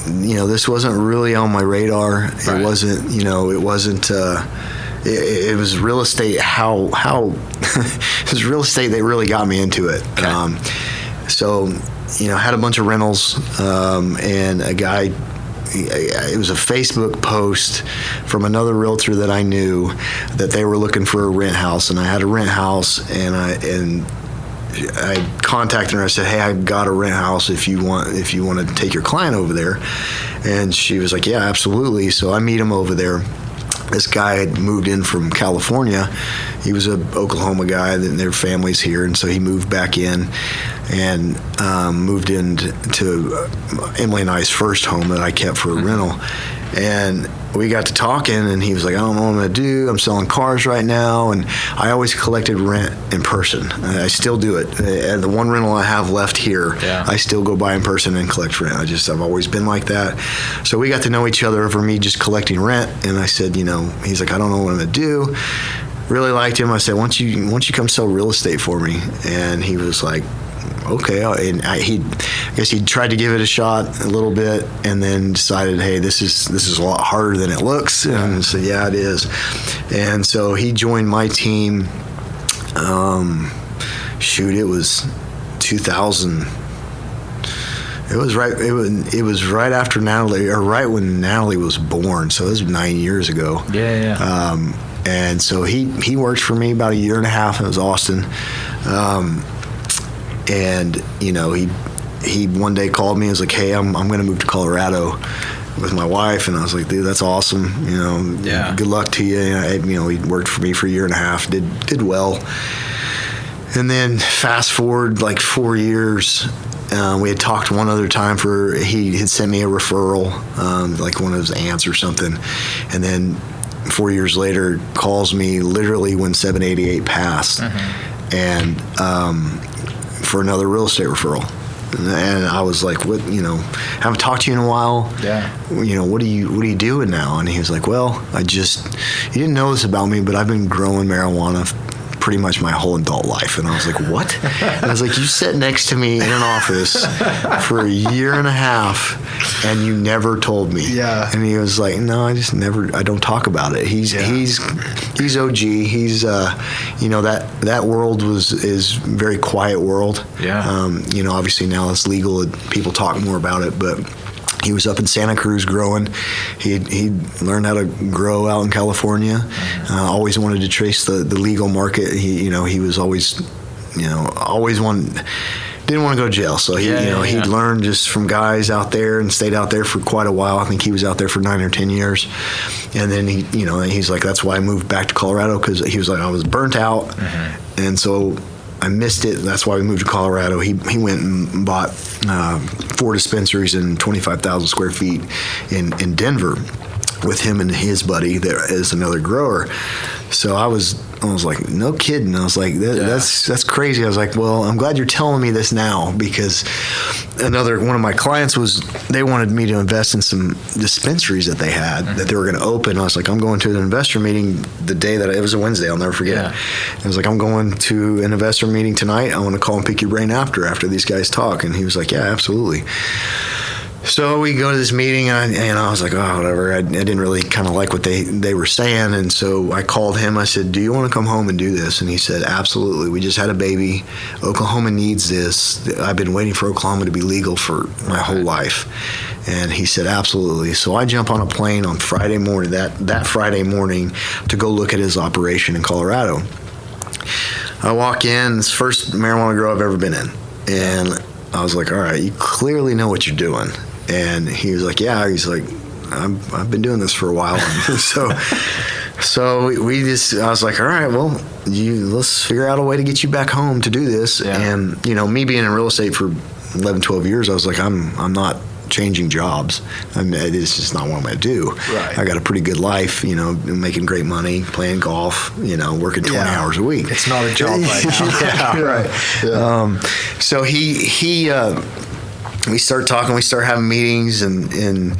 this wasn't really on my radar. Right. It wasn't, it was real estate. It was real estate that really got me into it. Okay. So, had a bunch of rentals, and a guy, it was a Facebook post from another realtor that I knew that they were looking for a rent house, and I had a rent house, and I contacted her. I said, "Hey, I've got a rent house if you want to take your client over there." And she was like, "Yeah, absolutely." So I meet him over there. This guy had moved in from California. He was an Oklahoma guy, and their family's here, and so he moved back in and moved into Emily and I's first home that I kept for a rental. And we got to talking, and he was like, "I don't know what I'm going to do. I'm selling cars right now." And I always collected rent in person. I still do it. The one rental I have left here, I still go by in person and collect rent. I've always been like that. So we got to know each other over me just collecting rent. And I said, he's like, "I don't know what I'm going to do." Really liked him. I said, "Why don't you come sell real estate for me?" And he was like, "Okay." And I guess he tried to give it a shot a little bit, and then decided, "Hey, this is a lot harder than it looks." And I said, "Yeah, it is." And so he joined my team. It was 2000. It was right after Natalie, or right when Natalie was born. So this was 9 years ago. Yeah. And so he worked for me about a year and a half. It was Austin. And he one day called me and was like, "Hey, I'm going to move to Colorado with my wife." And I was like, "Dude, that's awesome. Good luck to you." He worked for me for a year and a half, did well. And then fast forward like 4 years, we had talked one other time he had sent me a referral, like one of his aunts or something. And then 4 years later, calls me literally when 788 passed, and for another real estate referral. And I was like, "What? Haven't talked to you in a while. Yeah. What are you doing now?" And he was like, "Well, you didn't know this about me, but I've been growing marijuana pretty much my whole adult life." And I was like, "What?" And I was like, "You sat next to me in an office for a year and a half, and you never told me." Yeah. And he was like, "No, I don't talk about it." He's OG. He's that world is very quiet world. Yeah. Obviously now it's legal. People talk more about it, but he was up in Santa Cruz growing. He learned how to grow out in California. Always wanted to trace the legal market. He was always didn't want to go to jail. So he learned just from guys out there and stayed out there for quite a while. I think he was out there for 9 or 10 years. And then he's like, "That's why I moved back to Colorado," because he was like, "I was burnt out." And so I missed it. That's why we moved to Colorado. He went and bought 4 dispensaries and 25,000 square feet in Denver with him and his buddy that is another grower. So I was like, "No kidding." I was like, that's crazy. I was like, "Well, I'm glad you're telling me this now," because one of my clients they wanted me to invest in some dispensaries that they had that they were going to open. I was like, "I'm going to an investor meeting the day that it was a Wednesday. I'll never forget." Yeah. I was like, "I'm going to an investor meeting tonight. I want to call and pick your brain after these guys talk." And he was like, "Yeah, absolutely." So we go to this meeting, and I was like, "Oh, whatever." I didn't really kind of like what they were saying, and so I called him. I said, "Do you want to come home and do this?" And he said, "Absolutely. We just had a baby. Oklahoma needs this. I've been waiting for Oklahoma to be legal for my whole life." And he said, "Absolutely." So I jump on a plane on Friday morning, that Friday morning, to go look at his operation in Colorado. I walk in, it's the first marijuana grow I've ever been in, and I was like, "All right, you clearly know what you're doing." And he was like, "Yeah." He's like, I've been doing this for a while." So I was like, "All right, well, let's figure out a way to get you back home to do this." Yeah. And, me being in real estate for 11, 12 years, I was like, I'm not changing jobs. It's just not what I'm going to do. Right. I got a pretty good life, making great money, playing golf, working 20 hours a week. It's not a job right now. Yeah, right. Yeah. So we start talking, we start having meetings, and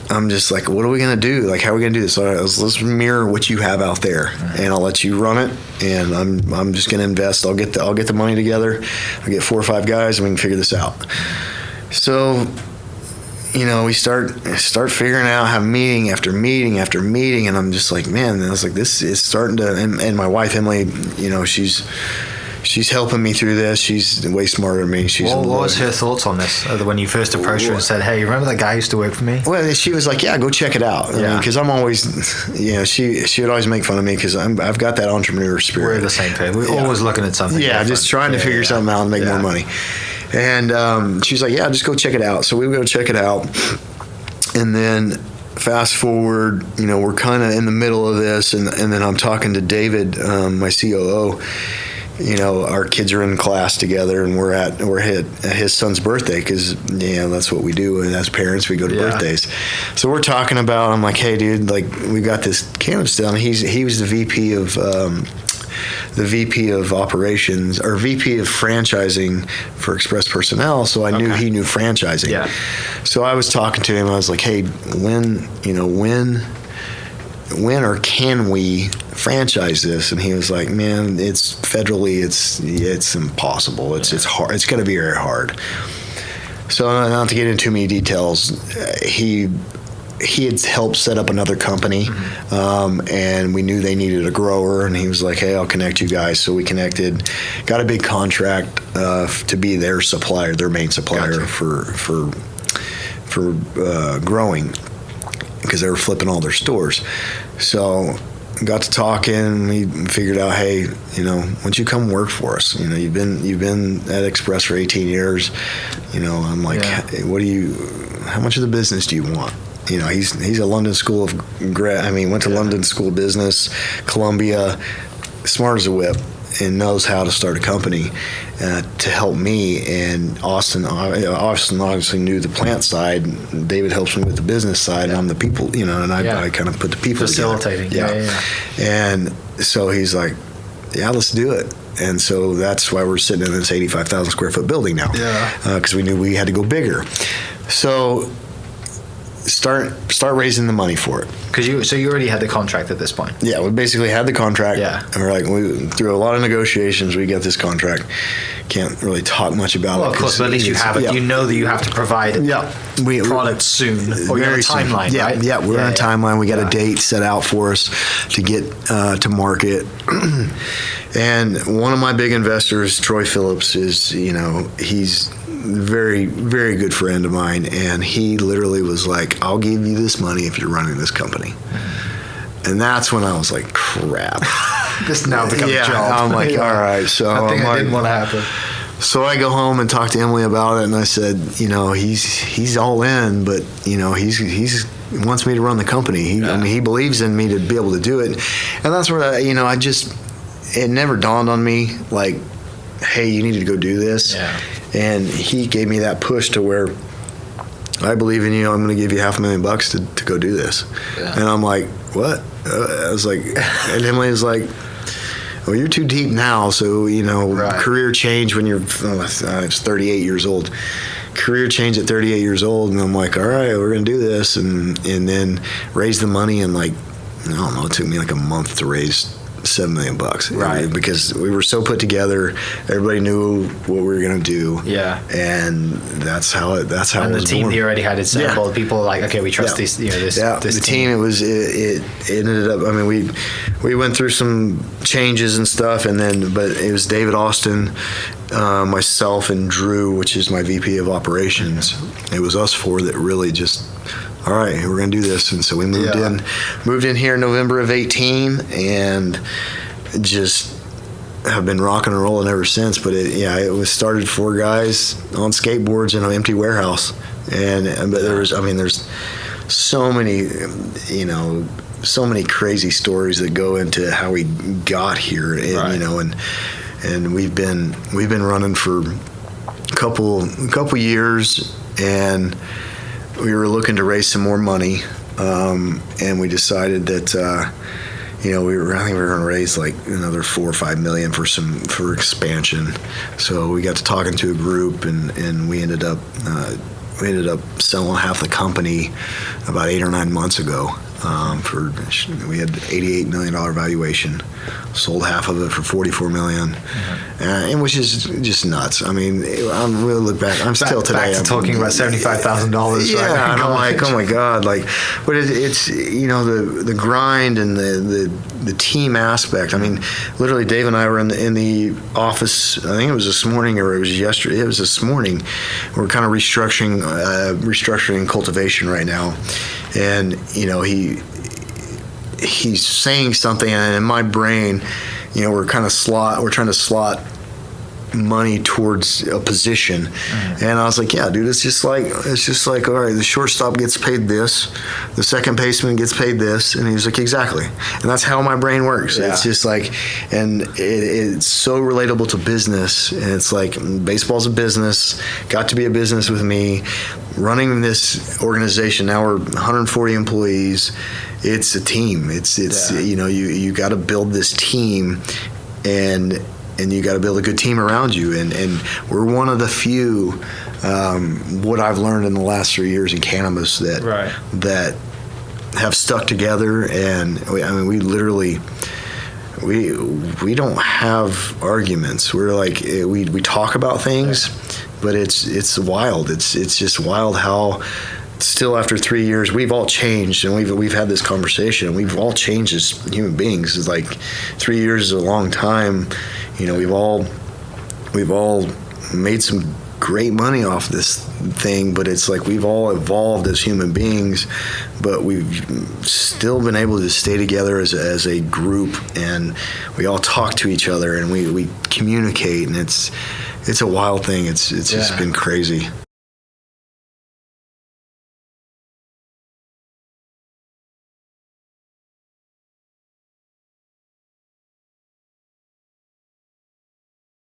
I'm just like, "What are we going to do? Like, how are we going to do this?" So let's mirror what you have out there, and I'll let you run it, and I'm just going to invest. I'll get the money together. I'll get 4 or 5 guys, and we can figure this out. So we start figuring out, have meeting after meeting after meeting, and I'm just like, man, and I was like, this is starting to, and my wife Emily, she's helping me through this. She's way smarter than me. What was her thoughts on this when you first approached her and said, hey, remember that guy who used to work for me? Well, she was like, yeah, go check it out. Because I'm always, she would always make fun of me because I've got that entrepreneur spirit. We're the same thing. We're always looking at something. Yeah, just trying to figure something out and make more money. And she's like, yeah, just go check it out. So we would go check it out. And then fast forward, we're kind of in the middle of this. And then I'm talking to David, my COO. Our kids are in class together, and we're at his son's birthday because that's what we do, and as parents we go to birthdays. So we're talking about, I'm like, hey dude, like we got this cannabis down. He was the VP of operations or VP of franchising for Express Personnel, so I knew he knew franchising. Yeah. So I was talking to him. I was like, hey, when or can we franchise this? And he was like, man, it's federally, it's impossible. It's hard. It's going to be very hard. So not to get into too many details, he had helped set up another company, and we knew they needed a grower, and he was like, hey, I'll connect you guys. So we connected, got a big contract to be their supplier, their main supplier for growing, because they were flipping all their stores. So got to talking, we figured out, hey, why don't you come work for us? You've been at Express for 18 years. I'm like, hey, how much of the business do you want? He's a London School of went to London School of Business, Columbia, smart as a whip, and knows how to start a company to help me. And Austin obviously knew the plant side. David helps me with the business side, and I'm the people, and I kind of put the people facilitating together. Yeah. And so he's like, yeah, let's do it. And so that's why we're sitting in this 85,000 square foot building now. Because we knew we had to go bigger. So start raising the money for it. So you already had the contract at this point. Yeah, we basically had the contract. Yeah, and we're like, through a lot of negotiations, we got this contract. Can't really talk much about it. Well, of course, but at least you have it. Yeah. You know that you have to provide product soon, or you're on a timeline, soon. Right? Yeah, we're on a timeline. We got a date set out for us to get to market. And one of my big investors, Troy Phillips, is he's very, very good friend of mine, and he literally was like, I'll give you this money if you're running this company. And that's when I was like, crap. This now becomes a job. I'm like, all right. So I think I didn't want to happen. So I go home and talk to Emily about it, and I said, he's all in, but he wants me to run the company. He believes in me to be able to do it. And that's where it never dawned on me, like, hey, you need to go do this. Yeah. And he gave me that push to where, I believe in you. I'm going to give you $500,000 to go do this. Yeah. And I'm like, what? I was like, and Emily was like, well, you're too deep now. So, career change when you're, I was 38 years old. Career change at 38 years old. And I'm like, all right, we're going to do this. And then raise the money. And like, I don't know, it took me like a month to raise $7 million, right? Because we were so put together, everybody knew what we were going to do, and that's how it was born. And the team here already had it sampled. People were like, okay, we trust these, this. Yeah, this team. It ended up. I mean, we went through some changes and stuff, but it was David Austin, myself, and Drew, which is my VP of operations. It was us four that really just, all right, we're going to do this. And so we moved in here in November of 18, and just have been rocking and rolling ever since. But it was started 4 guys on skateboards in an empty warehouse. But there's so many, so many crazy stories that go into how we got here, and, and we've been running for a couple years, and we were looking to raise some more money, and we decided that I think we were going to raise like another $4 or $5 million for expansion. So we got to talking to a group, and we ended up selling half the company about 8 or 9 months ago. We had $88 million valuation, sold half of it for $44 million, and which is just nuts. I mean, I'm really look back. I'm still today. Back to talking about $75,000. Yeah, right? and I'm like, oh my God, like, but it's the grind and the team aspect. I mean, literally, Dave and I were in the office. I think it was this morning or it was yesterday. It was this morning. We're kind of restructuring cultivation right now, and he's saying something, and in my brain, we're trying to slot money towards a position, and I was like, yeah, dude, it's just like all right, the shortstop gets paid this, the second baseman gets paid this, and he was like, exactly, and that's how my brain works. Yeah. It's just like, and it's so relatable to business, and it's like baseball's a business, got to be a business with me, running this organization. Now we're 140 employees. It's a team. It's you got to build this team, and you got to build a good team around you. And we're one of the few, what I've learned in the last 3 years in cannabis that have stuck together. And we literally, we don't have arguments. We're like, we talk about things, but it's wild. It's just wild how still after 3 years we've all changed, and we've had this conversation, and we've all changed as human beings. It's like 3 years is a long time. We've all made some great money off this thing, but it's like we've all evolved as human beings, but we've still been able to stay together as a group, and we all talk to each other, and we communicate, and it's a wild thing. It's just been crazy.